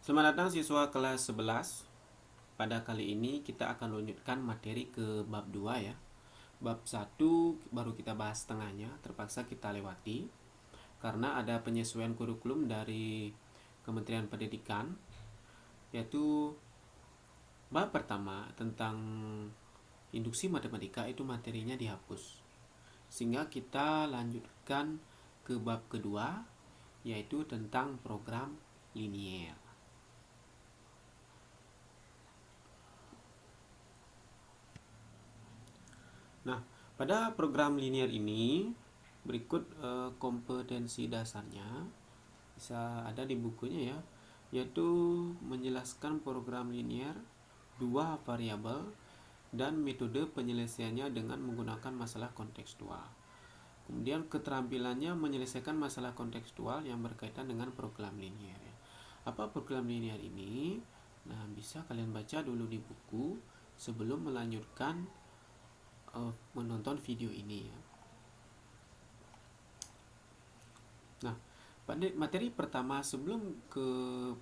Selamat datang siswa kelas 11. Pada kali ini kita akan lanjutkan materi ke bab 2 ya. Bab 1 baru kita bahas setengahnya, terpaksa kita lewati karena ada penyesuaian kurikulum dari Kementerian Pendidikan, yaitu bab pertama tentang induksi matematika itu materinya dihapus. Sehingga kita lanjutkan ke bab kedua, yaitu tentang program linier. Nah, pada program linier ini berikut kompetensi dasarnya, bisa ada di bukunya ya, yaitu menjelaskan program linier, dua variabel, dan metode penyelesaiannya dengan menggunakan masalah kontekstual. Kemudian keterampilannya menyelesaikan masalah kontekstual yang berkaitan dengan program linier. Apa program linier ini? Nah, bisa kalian baca dulu di buku sebelum melanjutkan menonton video ini ya. Nah, pada materi pertama sebelum ke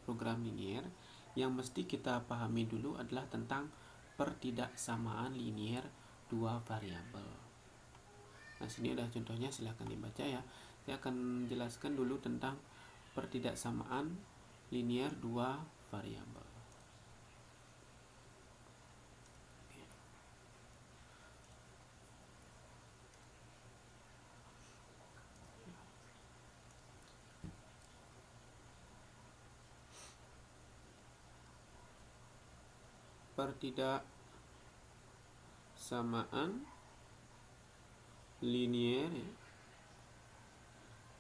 program linier, yang mesti kita pahami dulu adalah tentang pertidaksamaan linier dua variabel. Nah, sini ada contohnya, silahkan dibaca ya. Saya akan jelaskan dulu tentang pertidaksamaan linier dua variabel. Pertidaksamaan linier ya,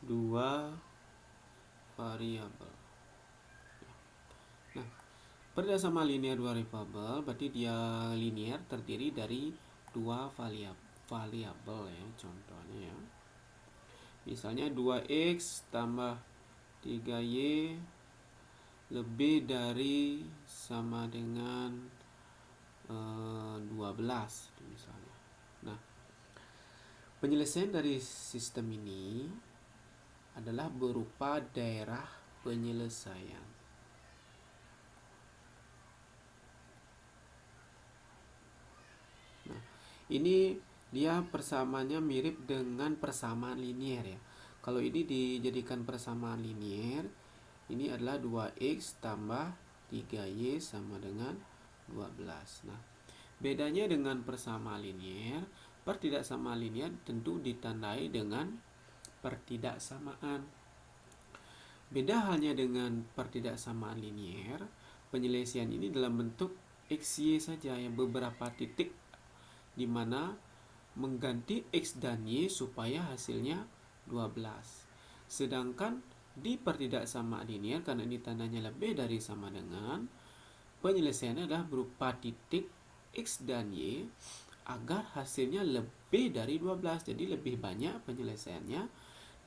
dua variabel. Nah, pertidaksamaan linier dua variabel berarti dia linier terdiri dari dua variabel ya. Contohnya ya, misalnya 2x tambah 3y lebih dari sama dengan 12 misalnya. Nah, penyelesaian dari sistem ini adalah berupa daerah penyelesaian. Nah, ini dia persamaannya mirip dengan persamaan linier ya. Kalau ini dijadikan persamaan linier, ini adalah 2x tambah 3y sama dengan 12. Nah, bedanya dengan persamaan linier, pertidaksamaan linier tentu ditandai dengan pertidaksamaan. Beda halnya dengan pertidaksamaan linier, penyelesaian ini dalam bentuk xy saja, yang beberapa titik di mana mengganti x dan y supaya hasilnya 12. Sedangkan di pertidaksamaan linier, karena ini tandanya lebih dari sama dengan, penyelesaiannya adalah berupa titik x dan y agar hasilnya lebih dari 12. Jadi lebih banyak penyelesaiannya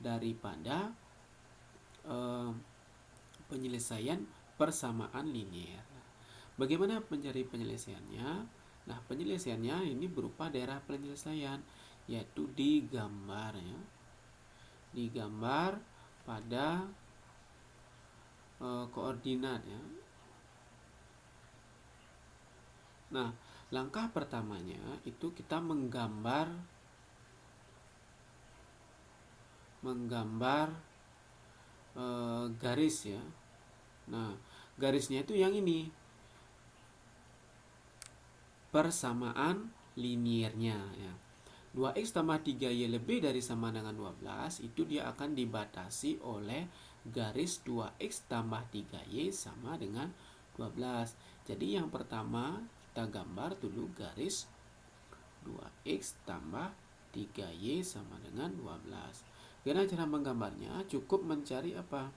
daripada penyelesaian persamaan linier. Bagaimana mencari penyelesaiannya? Nah, penyelesaiannya ini berupa daerah penyelesaian, yaitu digambar ya. Digambar pada koordinat ya. Nah, langkah pertamanya itu kita menggambar garis ya. Nah, garisnya itu yang ini, persamaan liniernya ya. 2x tambah 3y lebih dari sama dengan 12, itu dia akan dibatasi oleh garis 2x tambah 3y sama dengan 12. Jadi yang pertama kita gambar dulu garis 2x tambah 3y sama dengan 12. Karena cara menggambarnya cukup mencari apa?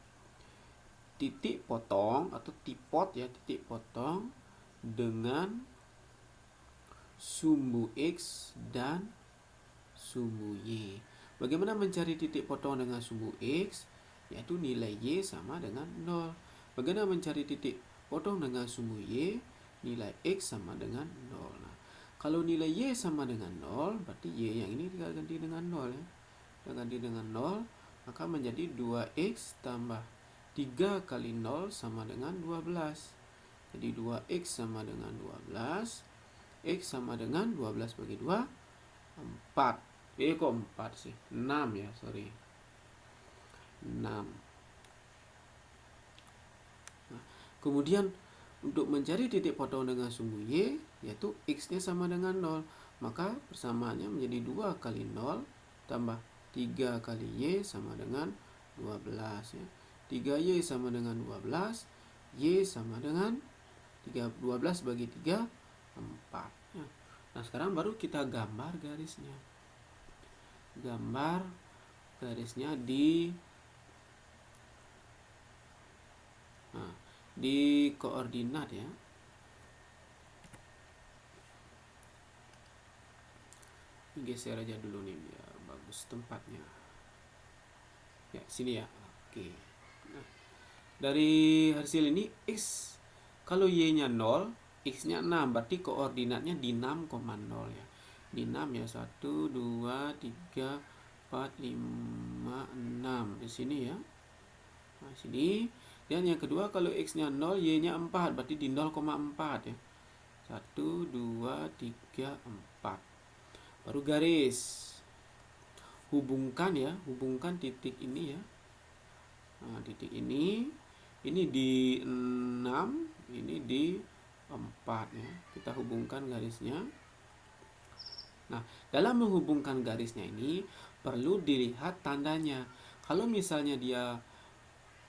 Titik potong atau tipot ya, titik potong dengan sumbu x dan sumbu y. Bagaimana mencari titik potong dengan sumbu x? Yaitu nilai y sama dengan 0. Bagaimana mencari titik potong dengan sumbu y? Nilai x sama dengan 0. Nah, kalau nilai y sama dengan 0, berarti y yang ini kita ganti dengan 0 ya. Kita ganti dengan 0, maka menjadi 2x tambah 3 kali 0 sama dengan 12. Jadi 2x sama dengan 12. X sama dengan 12 bagi 2, 4. Kok 4 sih? 6 ya, sorry. 6. Nah, kemudian untuk mencari titik potong dengan sumbu Y, yaitu X-nya sama dengan 0. Maka persamaannya menjadi 2 kali 0 tambah 3 kali Y sama dengan 12 ya. 3Y sama dengan 12, Y sama dengan 12 bagi 3, 4 ya. Nah sekarang baru kita gambar garisnya. Gambar garisnya di koordinat ya. Geser aja dulu nih biar bagus tempatnya. Ya, sini ya. Oke. Nah, dari hasil ini X, kalau Y-nya 0, X-nya 6, berarti koordinatnya di 6,0 ya. Di 6 ya, 1, 2, 3, 4, 5, 6. Di sini ya. Nah, sini. Dan yang kedua, kalau X-nya 0, Y-nya 4, berarti di 0,4 ya. 1, 2, 3, 4. Baru garis. Hubungkan ya, hubungkan titik ini ya. Nah, titik ini di 6, ini di 4 ya. Kita hubungkan garisnya. Nah, dalam menghubungkan garisnya ini perlu dilihat tandanya. Kalau misalnya dia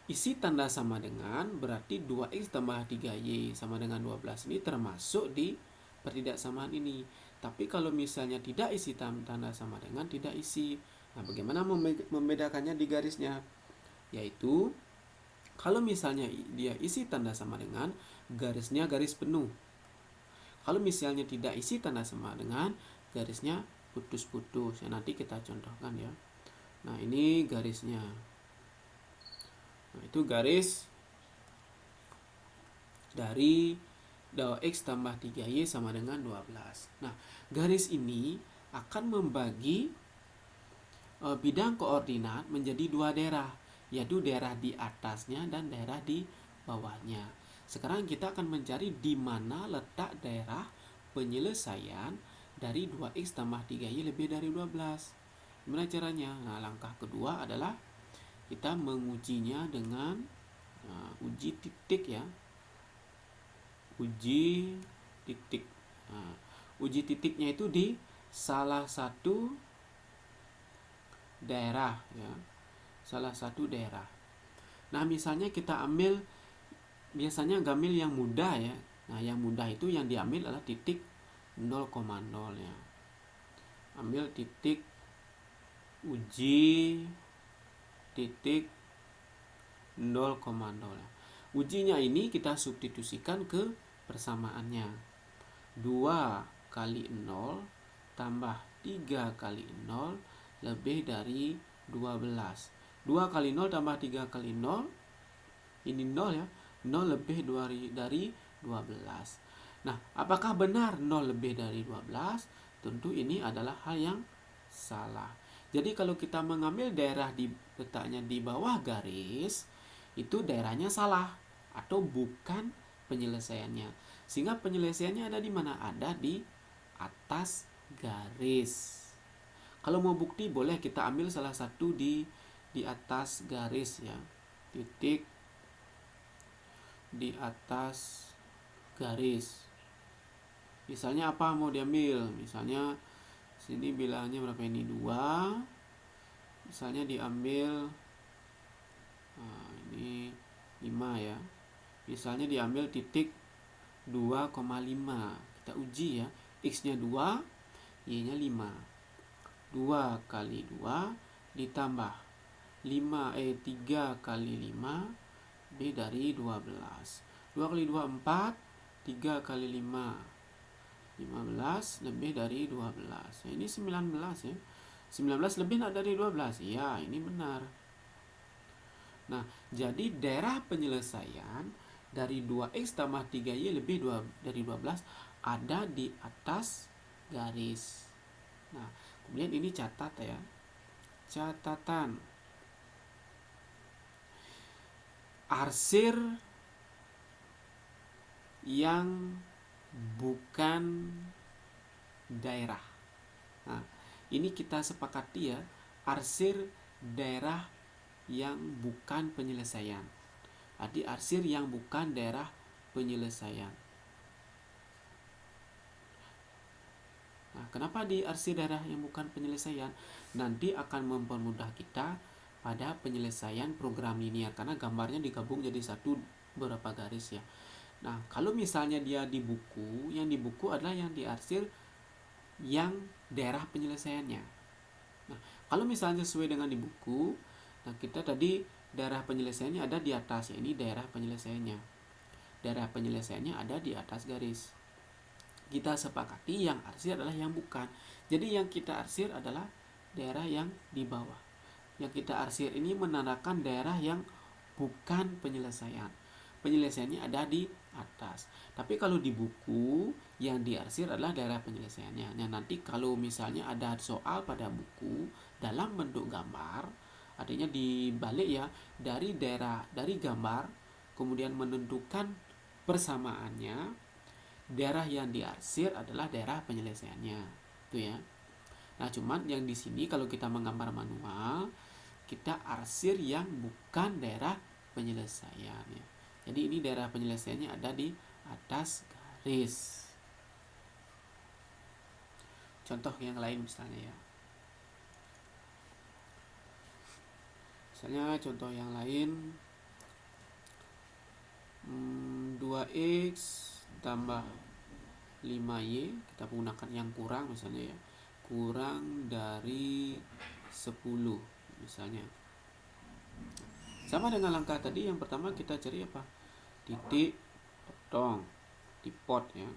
isi tanda sama dengan, berarti 2x tambah 3y sama dengan 12 ini termasuk di pertidaksamaan ini. Tapi kalau misalnya tidak isi tanda sama dengan, tidak isi. Nah, bagaimana membedakannya di garisnya? Yaitu kalau misalnya dia isi tanda sama dengan, garisnya garis penuh. Kalau misalnya tidak isi tanda sama dengan, garisnya putus-putus. Ya, nanti kita contohkan ya. Nah, ini garisnya. Nah, itu garis dari X tambah 3Y sama dengan 12. Nah, garis ini akan membagi bidang koordinat menjadi dua daerah, yaitu daerah di atasnya dan daerah di bawahnya. Sekarang kita akan mencari di mana letak daerah penyelesaian dari 2x tambah 3y lebih dari 12. Gimana caranya? Nah, langkah kedua adalah kita mengujinya dengan uji titik ya. Uji titik. Nah, uji titiknya itu di salah satu daerah ya. Salah satu daerah. Nah, misalnya kita ambil, biasanya gamil yang mudah ya. Nah, yang mudah itu yang diambil adalah titik 0,0 ya. Ambil titik uji titik 0,0 ya. Ujinya ini kita substitusikan ke persamaannya. 2 kali 0 tambah 3 kali 0 lebih dari 12. 2 kali 0 tambah 3 kali 0, ini 0 ya. 0 lebih dari 12. Nah, apakah benar 0 lebih dari 12? Tentu ini adalah hal yang salah. Jadi kalau kita mengambil daerah letaknya di bawah garis, itu daerahnya salah atau bukan penyelesaiannya. Sehingga penyelesaiannya ada di mana? Ada di atas garis. Kalau mau bukti boleh kita ambil salah satu di atas garis ya. Titik di atas garis. Misalnya apa mau diambil? Misalnya sini bilangnya berapa ini? 2. Misalnya diambil ini 5 ya. Misalnya diambil titik 2,5. Kita uji ya. X-nya 2, Y-nya 5. 2 kali 2 ditambah 3 kali 5 B dari 12. 2 kali 2 4, 3 kali 5 15 lebih dari 12. Ini 19 ya. 19 lebih dari 12. Ya, ini benar. Nah, jadi daerah penyelesaian dari 2x tambah 3y lebih dari 12 ada di atas garis. Nah, kemudian ini catat ya. Catatan. arsir yang bukan daerah. Nah, ini kita sepakati ya, arsir daerah yang bukan penyelesaian. Jadi arsir yang bukan daerah penyelesaian. Nah, kenapa di arsir daerah yang bukan penyelesaian? Nanti akan mempermudah kita pada penyelesaian program linear karena gambarnya digabung jadi satu beberapa garis ya. Nah, kalau misalnya dia di buku, yang di buku adalah yang diarsir yang daerah penyelesaiannya. Nah, kalau misalnya sesuai dengan di buku, nah kita tadi daerah penyelesaiannya ada di atas, ya ini daerah penyelesaiannya. Daerah penyelesaiannya ada di atas garis. Kita sepakati yang arsir adalah yang bukan. Jadi yang kita arsir adalah daerah yang di bawah. Yang kita arsir ini menandakan daerah yang bukan penyelesaian. Penyelesaiannya ada di atas. Tapi kalau di buku yang diarsir adalah daerah penyelesaiannya. Nah, nanti kalau misalnya ada soal pada buku dalam bentuk gambar, artinya dibalik ya, dari gambar kemudian menentukan persamaannya, daerah yang diarsir adalah daerah penyelesaiannya. Itu ya. Nah, cuman yang di sini kalau kita menggambar manual, kita arsir yang bukan daerah penyelesaian ya. Jadi ini daerah penyelesaiannya ada di atas garis. Contoh yang lain misalnya ya. Misalnya contoh yang lain 2x tambah 5y, kita menggunakan yang kurang misalnya ya, kurang dari 10 misalnya. Sama dengan langkah tadi, yang pertama kita cari apa? Titik, potong, di pot ya.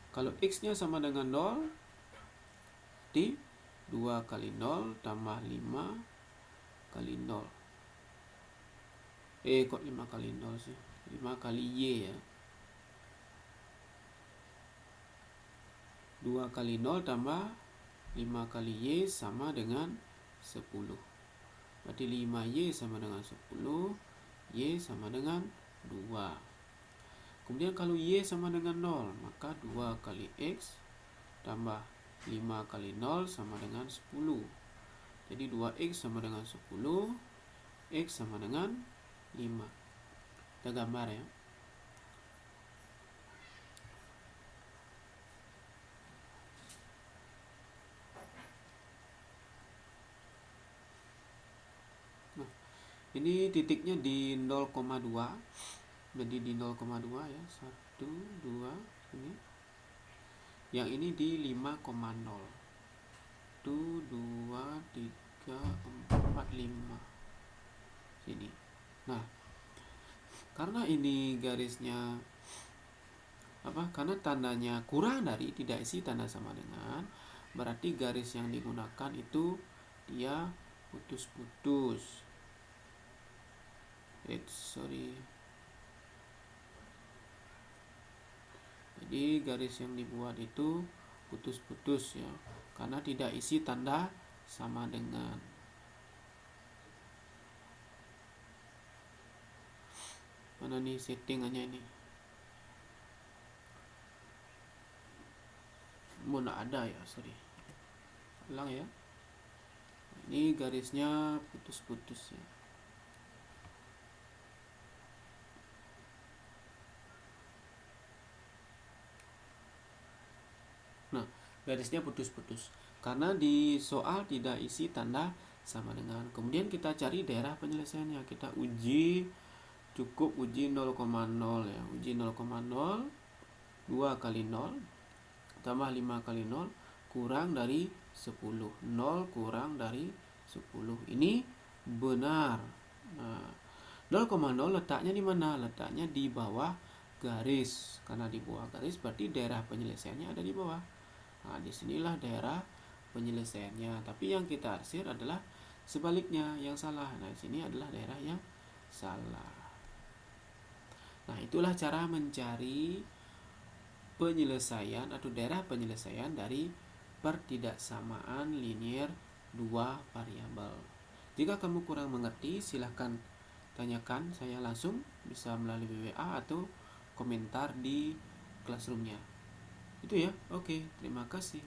Kalau x nya sama dengan 0, di 2 kali 0 tambah 5 kali 0. Kok 5 kali 0 sih? 5 kali y ya. 2 kali 0 tambah 5 kali y sama dengan 10. Berarti 5y sama dengan 10, y sama dengan 2. Kemudian kalau y sama dengan 0, maka 2 kali x tambah 5 kali 0 sama dengan 10. Jadi 2x sama dengan 10, x sama dengan 5. Kita gambar ya. Nah, ini titiknya di 0,2. Jadi di 0,2 ya. 1, 2 ini. Yang ini di 5,0. 1, 2, 3, 4, 5. Sini. Nah, karena ini garisnya karena tandanya kurang dari, tidak isi tanda sama dengan, berarti garis yang digunakan itu dia putus-putus. Jadi garis yang dibuat itu putus-putus ya, karena tidak isi tanda sama dengan. Mana nih settingannya ini? Mana ada ya, sorry. Ulang ya. Ini garisnya putus-putus ya. Nah, garisnya putus-putus karena di soal tidak isi tanda sama dengan. Kemudian kita cari daerah penyelesaiannya. Kita uji, cukup uji 0,0 ya. Uji 0,0, 2 kali 0 tambah 5 kali 0 kurang dari 10. 0 kurang dari 10. Ini benar. Nah, 0,0 letaknya di mana? Letaknya di bawah garis. Karena di bawah garis berarti daerah penyelesaiannya ada di bawah. Nah, disinilah daerah penyelesaiannya. Tapi yang kita arsir adalah sebaliknya, yang salah. Nah, di sini adalah daerah yang salah. Nah, itulah cara mencari penyelesaian atau daerah penyelesaian dari pertidaksamaan linier dua variabel. Jika kamu kurang mengerti, silahkan tanyakan saya langsung, bisa melalui WA atau komentar di Classroom-nya. Itu ya. Oke, terima kasih.